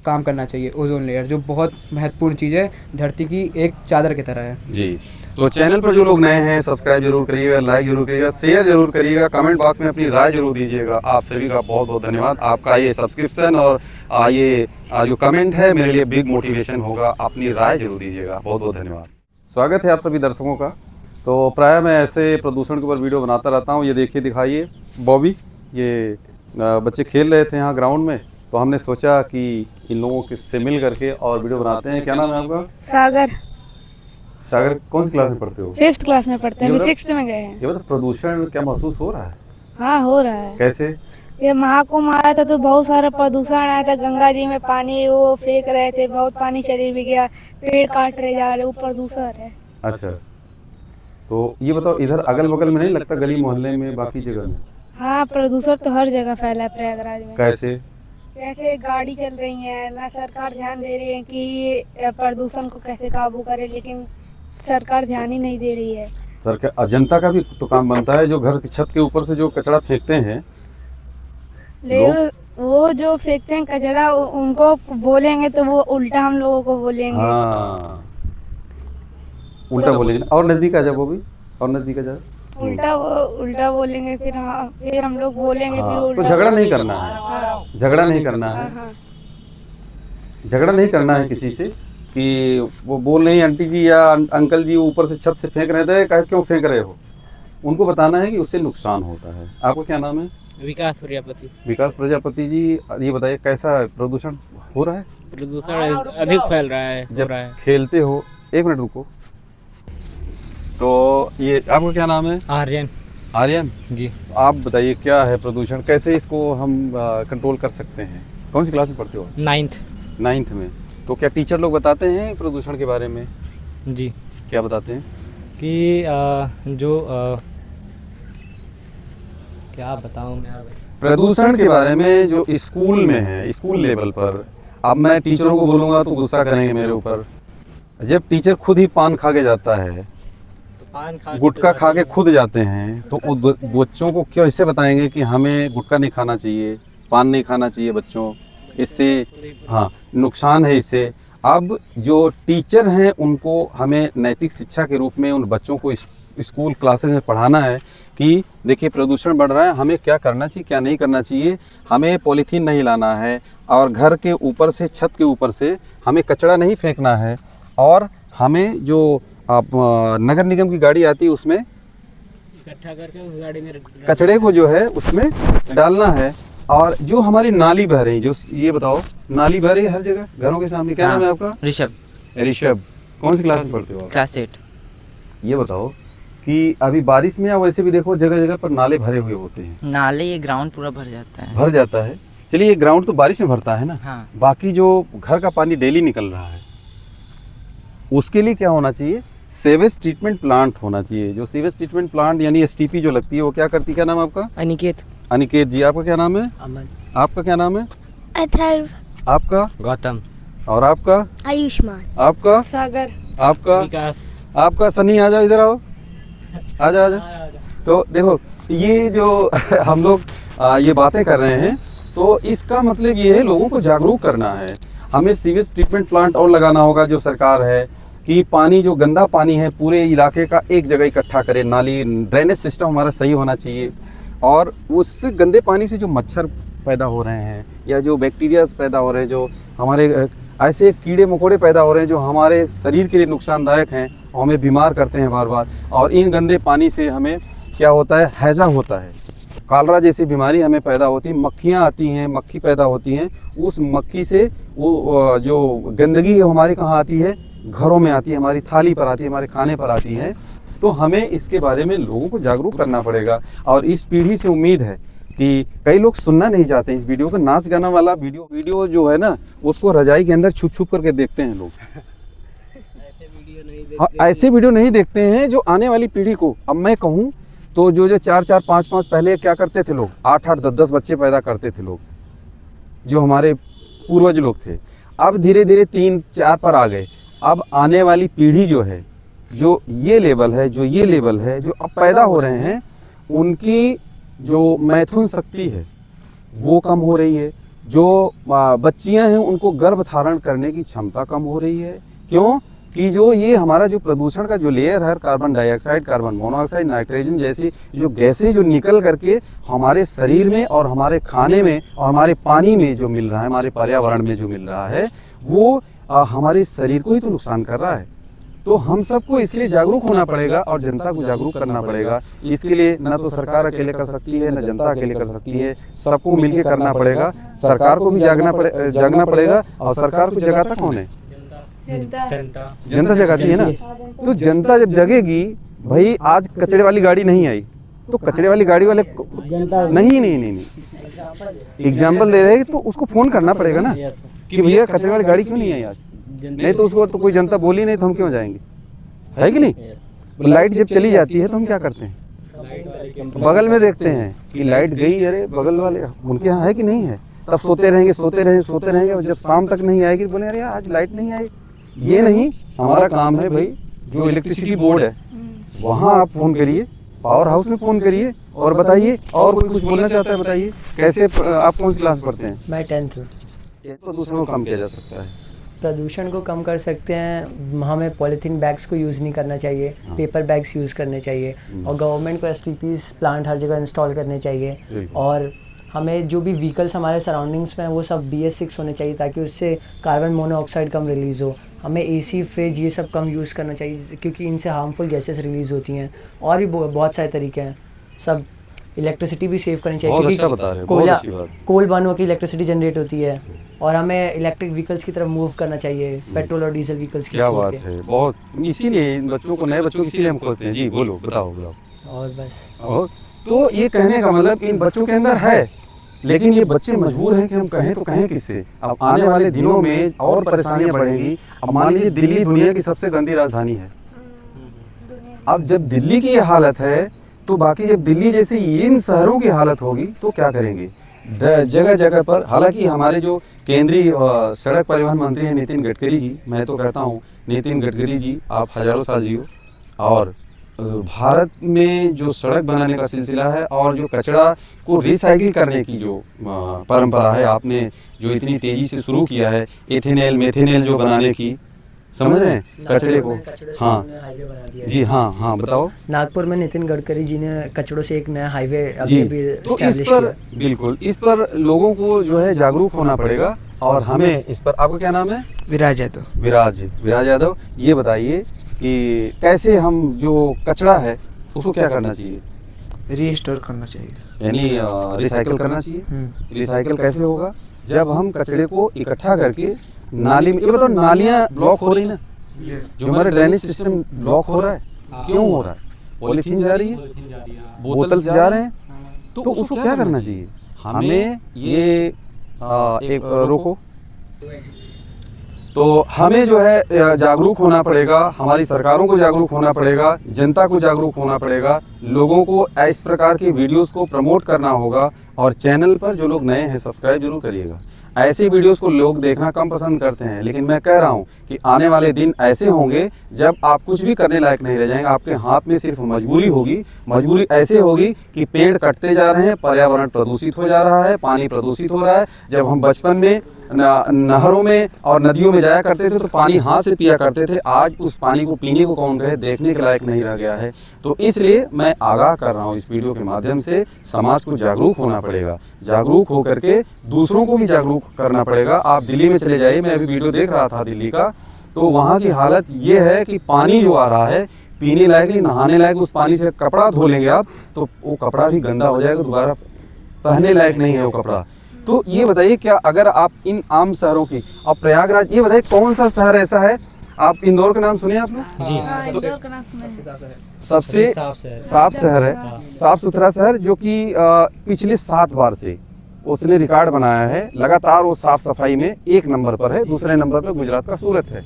काम करना चाहिए। ओजोन लेयर जो बहुत महत्वपूर्ण चीज़ है, धरती की एक चादर की तरह है जी। तो चैनल पर जो लोग नए हैं सब्सक्राइब जरूर करिएगा, लाइक जरूर करिएगा, शेयर जरूर करिएगा, कमेंट बॉक्स में अपनी राय जरूर दीजिएगा। आप सभी का बहुत बहुत धन्यवाद। आपका ये सब्सक्रिप्शन और ये जो कमेंट है मेरे लिए बिग मोटिवेशन होगा। अपनी राय जरूर दीजिएगा। बहुत बहुत धन्यवाद। स्वागत है आप सभी दर्शकों का। तो प्राय मैं ऐसे प्रदूषण के ऊपर वीडियो बनाता रहता हूँ। ये देखिए, दिखाइए बॉबी, ये बच्चे खेल रहे थे यहाँ ग्राउंड में, तो हमने सोचा कि इन लोगों से मिल करके और वीडियो बनाते हैं। क्या नाम है आपका? सागर। सागर, कौन सी क्लास में पढ़ते हो? 5th क्लास में पढ़ते हैं, अभी 6th में गए हैं। ये मतलब प्रदूषण क्या महसूस हो रहा है? हाँ, हो रहा है। कैसे? ये महाकुंभ आया था तो बहुत सारा प्रदूषण आया था। गंगा जी में पानी वो फेंक रहे थे, बहुत पानी चली भी गया, पेड़ काट रहे जा रहे, वो प्रदूषण है। अच्छा, तो ये बताओ, इधर अगल बगल में नहीं लगता, गली मोहल्ले में, बाकी जगह में? हाँ, प्रदूषण तो हर जगह फैला है प्रयागराज में। कैसे? कैसे गाड़ी चल रही है ना, सरकार ध्यान दे रही है कि प्रदूषण को कैसे काबू करे, लेकिन सरकार ध्यान ही नहीं दे रही है। सरकार, जनता का भी तो काम बनता है। जो घर की छत के ऊपर से जो कचरा फेंकते हैं वो जो फेंकते हैं कचरा, उनको बोलेंगे तो वो उल्टा हम लोगों को बोलेंगे। हाँ, उल्टा बोलेंगे। और नजदीक आ जाओ वो भी, और नजदीक आ जाओ। उल्टा बोलेंगे, फिर हम लोग बोलेंगे, फिर हाँ, उल्टा। तो झगड़ा नहीं करना है। हाँ, झगड़ा नहीं करना है। हाँ। झगड़ा नहीं करना है किसी से कि वो बोल रही आंटी जी या अंकल जी ऊपर से छत से फेंक रहे थे, कहे क्यों फेंक रहे हो। उनको बताना है कि उससे नुकसान होता है। आपको क्या नाम है? विकास प्रजापति। विकास प्रजापति जी, ये बताइए कैसा प्रदूषण हो रहा है? प्रदूषण अधिक फैल रहा है। जब खेलते हो, एक मिनट रुको। तो ये आपका क्या नाम है? आर्यन। आर्यन जी। आप बताइए क्या है प्रदूषण, कैसे इसको हम कंट्रोल कर सकते हैं? कौन सी क्लास में पढ़ते हो? 9th में। तो क्या टीचर लोग बताते हैं प्रदूषण के बारे में? जी। क्या बताते हैं? कि क्या बताऊं मैं प्रदूषण के बारे में जो स्कूल में है, स्कूल लेवल पर। अब मैं टीचरों को बोलूँगा तो गुस्सा करेंगे मेरे ऊपर। जब टीचर खुद ही पान खा के जाता है, गुटखा खा के खुद जाते हैं, तो बच्चों को क्यों इससे बताएंगे कि हमें गुटखा नहीं खाना चाहिए, पान नहीं खाना चाहिए बच्चों, इससे हाँ नुकसान है इससे। अब जो टीचर हैं उनको हमें नैतिक शिक्षा के रूप में उन बच्चों को स्कूल क्लासेस में पढ़ाना है कि देखिए प्रदूषण बढ़ रहा है, हमें क्या करना चाहिए, क्या नहीं करना चाहिए। हमें पॉलीथीन नहीं लाना है, और घर के ऊपर से, छत के ऊपर से हमें कचरा नहीं फेंकना है, और हमें जो नगर निगम की गाड़ी आती है उसमें इकट्ठा करके उस गाड़ी में कचड़े को जो है उसमें डालना है। और जो हमारी नाली बह रही, जो ये बताओ, नाली बह रही है हर जगह घरों के सामने। क्या नाम है आपका? ऋषभ। ऋषभ, कौन सी क्लास में पढ़ते हो? क्लास 8। ये बताओ कि अभी बारिश में या वैसे भी देखो जगह जगह पर नाले भरे हुए होते हैं। नाले, ये ग्राउंड पूरा भर जाता है। भर जाता है। चलिए, ये ग्राउंड तो बारिश में भरता है ना। हाँ। बाकी जो घर का पानी डेली निकल रहा है, उसके लिए क्या होना चाहिए? सीवेज ट्रीटमेंट प्लांट होना चाहिए। जो सीवेज ट्रीटमेंट प्लांट यानी एसटीपी जो लगती है, वो क्या करती है? क्या नाम है आपका? अनिकेत। अनिकेत जी। आपका क्या नाम है? अमन। आपका क्या नाम है? अथर्व। आपका? गौतम। और आपका? आयुष्मान। आपका? सागर। आपका? विकास। आपका? सनी, आ जाओ, इधर आओ, आ जाओ, आ जाओ। तो देखो, ये जो हम लोग ये बातें कर रहे हैं, तो इसका मतलब ये है लोगों को जागरूक करना है। हमें सीवेज ट्रीटमेंट प्लांट और लगाना होगा, जो सरकार है, कि पानी, जो गंदा पानी है पूरे इलाके का एक जगह इकट्ठा करे। नाली, ड्रेनेज सिस्टम हमारा सही होना चाहिए। और उस गंदे पानी से जो मच्छर पैदा हो रहे हैं, या जो बैक्टीरियाज पैदा हो रहे हैं, जो हमारे ऐसे कीड़े मकोड़े पैदा हो रहे हैं जो हमारे शरीर के लिए नुकसानदायक हैं, हमें बीमार करते हैं बार बार। और इन गंदे पानी से हमें क्या होता है? हैजा होता है, कॉलरा जैसी बीमारी हमें पैदा होती है। मक्खियाँ आती हैं, मक्खी पैदा होती हैं। उस मक्खी से वो जो गंदगी हमारे कहाँ आती है? घरों में आती है, हमारी थाली पर आती है, हमारे खाने पर आती है। तो हमें इसके बारे में लोगों को जागरूक करना पड़ेगा। और इस पीढ़ी से उम्मीद है कि कई लोग सुनना नहीं चाहते इस वीडियो को। नाच गाना वाला वीडियो जो है ना, उसको रजाई के अंदर छुप छुप करके देखते हैं लोग। ऐसे वीडियो नहीं देखते हैं जो आने वाली पीढ़ी को। अब मैं कहूँ तो जो 4-4, 5-5 पहले क्या करते थे लोग? 8-8, 10-10 बच्चे पैदा करते थे लोग, जो हमारे पूर्वज लोग थे। अब धीरे धीरे 3-4 पर आ गए। अब आने वाली पीढ़ी जो है, जो ये लेवल है, जो अब पैदा हो रहे हैं, उनकी जो मैथुन शक्ति है वो कम हो रही है। जो बच्चियां हैं उनको गर्भ धारण करने की क्षमता कम हो रही है। क्यों कि जो ये हमारा जो प्रदूषण का जो लेयर है, carbon dioxide, carbon monoxide, nitrogen जैसी जो गैसें जो निकल करके हमारे शरीर में और हमारे खाने में और हमारे पानी में जो मिल रहा है, हमारे पर्यावरण में जो मिल रहा है, वो हमारे शरीर को ही तो नुकसान कर रहा है। तो हम सबको इसके लिए जागरूक होना पड़ेगा और जनता को जागरूक करना पड़ेगा। इसके लिए न तो सरकार अकेले कर सकती है, न जनता अकेले कर सकती है, सबको मिलकर करना पड़ेगा। सरकार को भी जागना पड़ेगा। और सरकार को जगाता कौन है? जनता जगाती है ना। तो जनता जब जगेगी, भाई आज कचरे वाली गाड़ी नहीं आई तो कचरे वाली गाड़ी वाले नहीं एग्जाम्पल दे रहे हैं, तो उसको फोन करना पड़ेगा ना कि भैया कचरे वाली गाड़ी क्यों नहीं आई आज। नहीं तो उसको तो कोई जनता बोली नहीं तो हम क्यों जाएंगे, है कि नहीं। लाइट जब चली जाती है तो हम क्या करते हैं, बगल में देखते हैं कि लाइट गई, अरे बगल वाले उनके यहाँ है कि नहीं है, तब सोते रहेंगे और जब शाम तक नहीं आएगी बोले अरे आज लाइट नहीं आई। ये नहीं, हमारा काम है भाई, जो इलेक्ट्रिसिटी बोर्ड है वहाँ आप फोन करिए, पावर हाउस में फ़ोन करिए और बताइए। और कोई कुछ बोलना चाहता है बताइए। कैसे, आप कौन सी क्लास पढ़ते हैं? मैं 10th। प्रदूषण को कम किया जा सकता है? प्रदूषण को कम कर सकते हैं, हमें पॉलीथीन बैग्स को यूज़ नहीं करना चाहिए, पेपर बैग्स यूज़ करने चाहिए और गवर्नमेंट को STPs प्लांट हर जगह इंस्टॉल करने चाहिए। और हमें जो भी व्हीकल्स हमारे सराउंडिंग्स में हैं वो सब BS6 होने चाहिए ताकि उससे कार्बन मोनोऑक्साइड कम रिलीज़ हो। हमें AC, फ्रिज ये सब कम यूज़ करना चाहिए क्योंकि इनसे हार्मफुल गैसेस रिलीज़ होती हैं। और भी बहुत सारे तरीके हैं। सब इलेक्ट्रिसिटी भी सेव करनी चाहिए क्योंकि कोल बर्न होकर इलेक्ट्रिसिटी जनरेट होती है। और हमें इलेक्ट्रिक व्हीकल्स की तरफ मूव करना चाहिए, पेट्रोल और डीजल व्हीकल्स की। क्या बात है, बहुत। इसीलिए इन बच्चों को, नए बच्चों को इसीलिए हम खोजते हैं। जी बोलो, बताओ। और बस, और तो ये कहने का मतलब इन बच्चों के अंदर है, लेकिन ये बच्चे मजबूर हैं कि हम कहें तो कहें किससे। अब आने वाले दिनों में और परेशानियां बढ़ेंगी। अब मान लीजिए दिल्ली दुनिया की सबसे गंदी राजधानी है। अब जब दिल्ली की ये हालत है तो बाकी जब दिल्ली जैसे इन शहरों की हालत होगी तो क्या करेंगे। जगह जगह पर, हालांकि हमारे जो केंद्रीय सड़क परिवहन मंत्री हैं नितिन गडकरी जी, मैं तो कहता हूँ नितिन गडकरी जी आप हजारों साल जियो। और भारत में जो सड़क बनाने का सिलसिला है और जो कचरा को रिसाइकिल करने की जो परंपरा है, आपने जो इतनी तेज़ी से शुरू किया है, एथेनॉल मेथेनॉल जो बनाने की, समझ रहे हैं कचरे को। हाँ जी, हाँ बताओ। नागपुर में नितिन गडकरी जी ने कचड़ों से एक नया हाईवे जी, तो इस पर बिल्कुल, इस पर लोगों को जो है जागरूक होना पड़ेगा। और हमें इस पर, आपका क्या नाम है? विराज यादव। विराज यादव, ये बताइए कि कैसे हम जो कचरा है उसको क्या करना चाहिए? रीस्टोर करना चाहिए, यानी रिसाइकिल करना चाहिए। रिसाइकिल कैसे होगा? जब हम कचरे को इकट्ठा करके नाली में, ये बताओ नालियाँ ब्लॉक हो रही ना, जो हमारे ड्रेनेज सिस्टम ब्लॉक हो रहा है, क्यों हो रहा है? पॉलीथीन जा रही है, बोतल से जा रहे हैं, तो उसको क्या करना चाहिए? हमें ये एक रोको, तो हमें जो है जागरूक होना पड़ेगा, हमारी सरकारों को जागरूक होना पड़ेगा, जनता को जागरूक होना पड़ेगा, लोगों को इस प्रकार के वीडियोस को प्रमोट करना होगा। और चैनल पर जो लोग नए हैं सब्सक्राइब जरूर करिएगा। ऐसी वीडियोस को लोग देखना कम पसंद करते हैं, लेकिन मैं कह रहा हूं कि आने वाले दिन ऐसे होंगे जब आप कुछ भी करने लायक नहीं रह जाएंगे। आपके हाथ में सिर्फ मजबूरी होगी। मजबूरी ऐसे होगी कि पेड़ कटते जा रहे हैं, पर्यावरण प्रदूषित हो जा रहा है, पानी प्रदूषित हो रहा है। जब हम बचपन में नहरों में और नदियों में जाया करते थे तो पानी हाथ से पिया करते थे, आज उस पानी को पीने को कौन कहे, देखने के लायक नहीं रह गया है। तो इसलिए मैं आगाह कर रहा हूँ इस वीडियो के माध्यम से, समाज को जागरूक होना पड़ेगा। जागरूक होकर के दूसरों को भी जागरूक करना पड़ेगा। आप दिल्ली में चले जाइए, मैं अभी वीडियो देख रहा था दिल्ली का, तो वहाँ की हालत ये है कि पानी जो आ रहा है पीने लायक नहीं, नहाने लायक। उस पानी से कपड़ा धो लेंगे आप तो वो कपड़ा भी गंदा हो जाएगा, दोबारा पहनने लायक नहीं है वो कपड़ा। तो ये बताइए, क्या अगर आप इन आम शहरों की, अब प्रयागराज, ये बताइए कौन सा शहर ऐसा है, आप इंदौर का नाम सुने आपने? जी, इंदौर का नाम सुना है। सबसे साफ शहर है, साफ सुथरा शहर, जो कि पिछले 7 बार से उसने रिकॉर्ड बनाया है। लगातार वो साफ सफाई में 1 नंबर पर है। दूसरे नंबर पर गुजरात का सूरत है।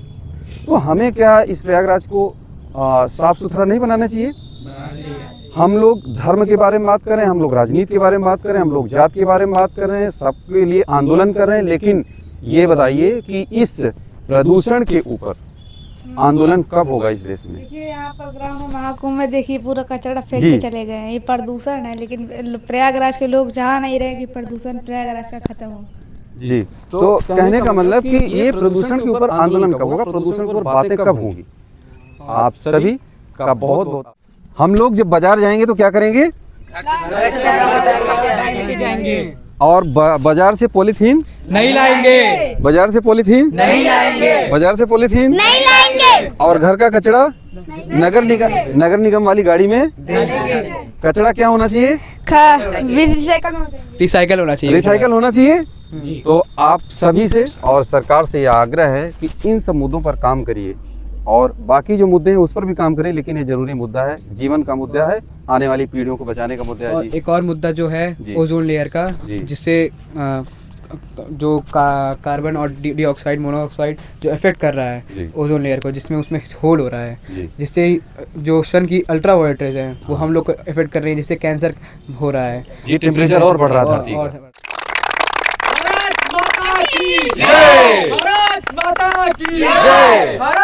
तो हमें क्या इस प्रयागराज को साफ सुथरा नहीं बनाना चाहिए? हम लोग धर्म के बारे में बात कर रहे हैं, हम लोग राजनीति के बारे में बात कर रहे हैं, हम लोग जात के बारे में बात कर रहे हैं, सबके लिए आंदोलन कर रहे हैं। लेकिन ये बताइए कि इस प्रदूषण के ऊपर आंदोलन कब होगा इस देश में? देखिए यहाँ पर ग्राउंड में महाकुंभ में देखिए पूरा कचरा फेंक के चले गए हैं। ये प्रदूषण है, लेकिन प्रयागराज के लोग चाह नहीं रहे कि प्रदूषण प्रयागराज का खत्म हो। जी, तो कहने का मतलब कि ये प्रदूषण के ऊपर आंदोलन कब होगा, प्रदूषण के ऊपर बातें कब होंगी, आप सभी का बहुत बहुत। हम लोग जब बाजार जाएंगे तो क्या करेंगे, और बाजार से पॉलीथीन नहीं लाएंगे, बाजार से पॉलीथीन नहीं लाएंगे, बाजार से पॉलीथीन नहीं लाएंगे, और घर का कचरा नगर निगम वाली गाड़ी में कचरा क्या होना चाहिए, रिसाइकल होना चाहिए, रिसाइकल होना चाहिए। तो आप सभी से और सरकार से यह आग्रह है कि इन सब मुद्दों पर काम करिए और बाकी जो मुद्दे हैं उस पर भी काम करें, लेकिन ये जरूरी मुद्दा है, जीवन का मुद्दा है, आने वाली पीढ़ियों को बचाने का मुद्दा है। और जी। एक और मुद्दा जो है ओजोन लेयर का, जिससे जो कार्बन और डाइऑक्साइड मोनोऑक्साइड जो इफेक्ट कर रहा है ओजोन लेयर को, जिसमें उसमें होल हो रहा है, जिससे जो सन की अल्ट्रा वायलेट रेज है वो हम लोग को इफेक्ट कर रही है, जिससे कैंसर हो रहा है, ये टेम्परेचर और बढ़ रहा था। भारत माता की जय, भारत माता की जय, भारत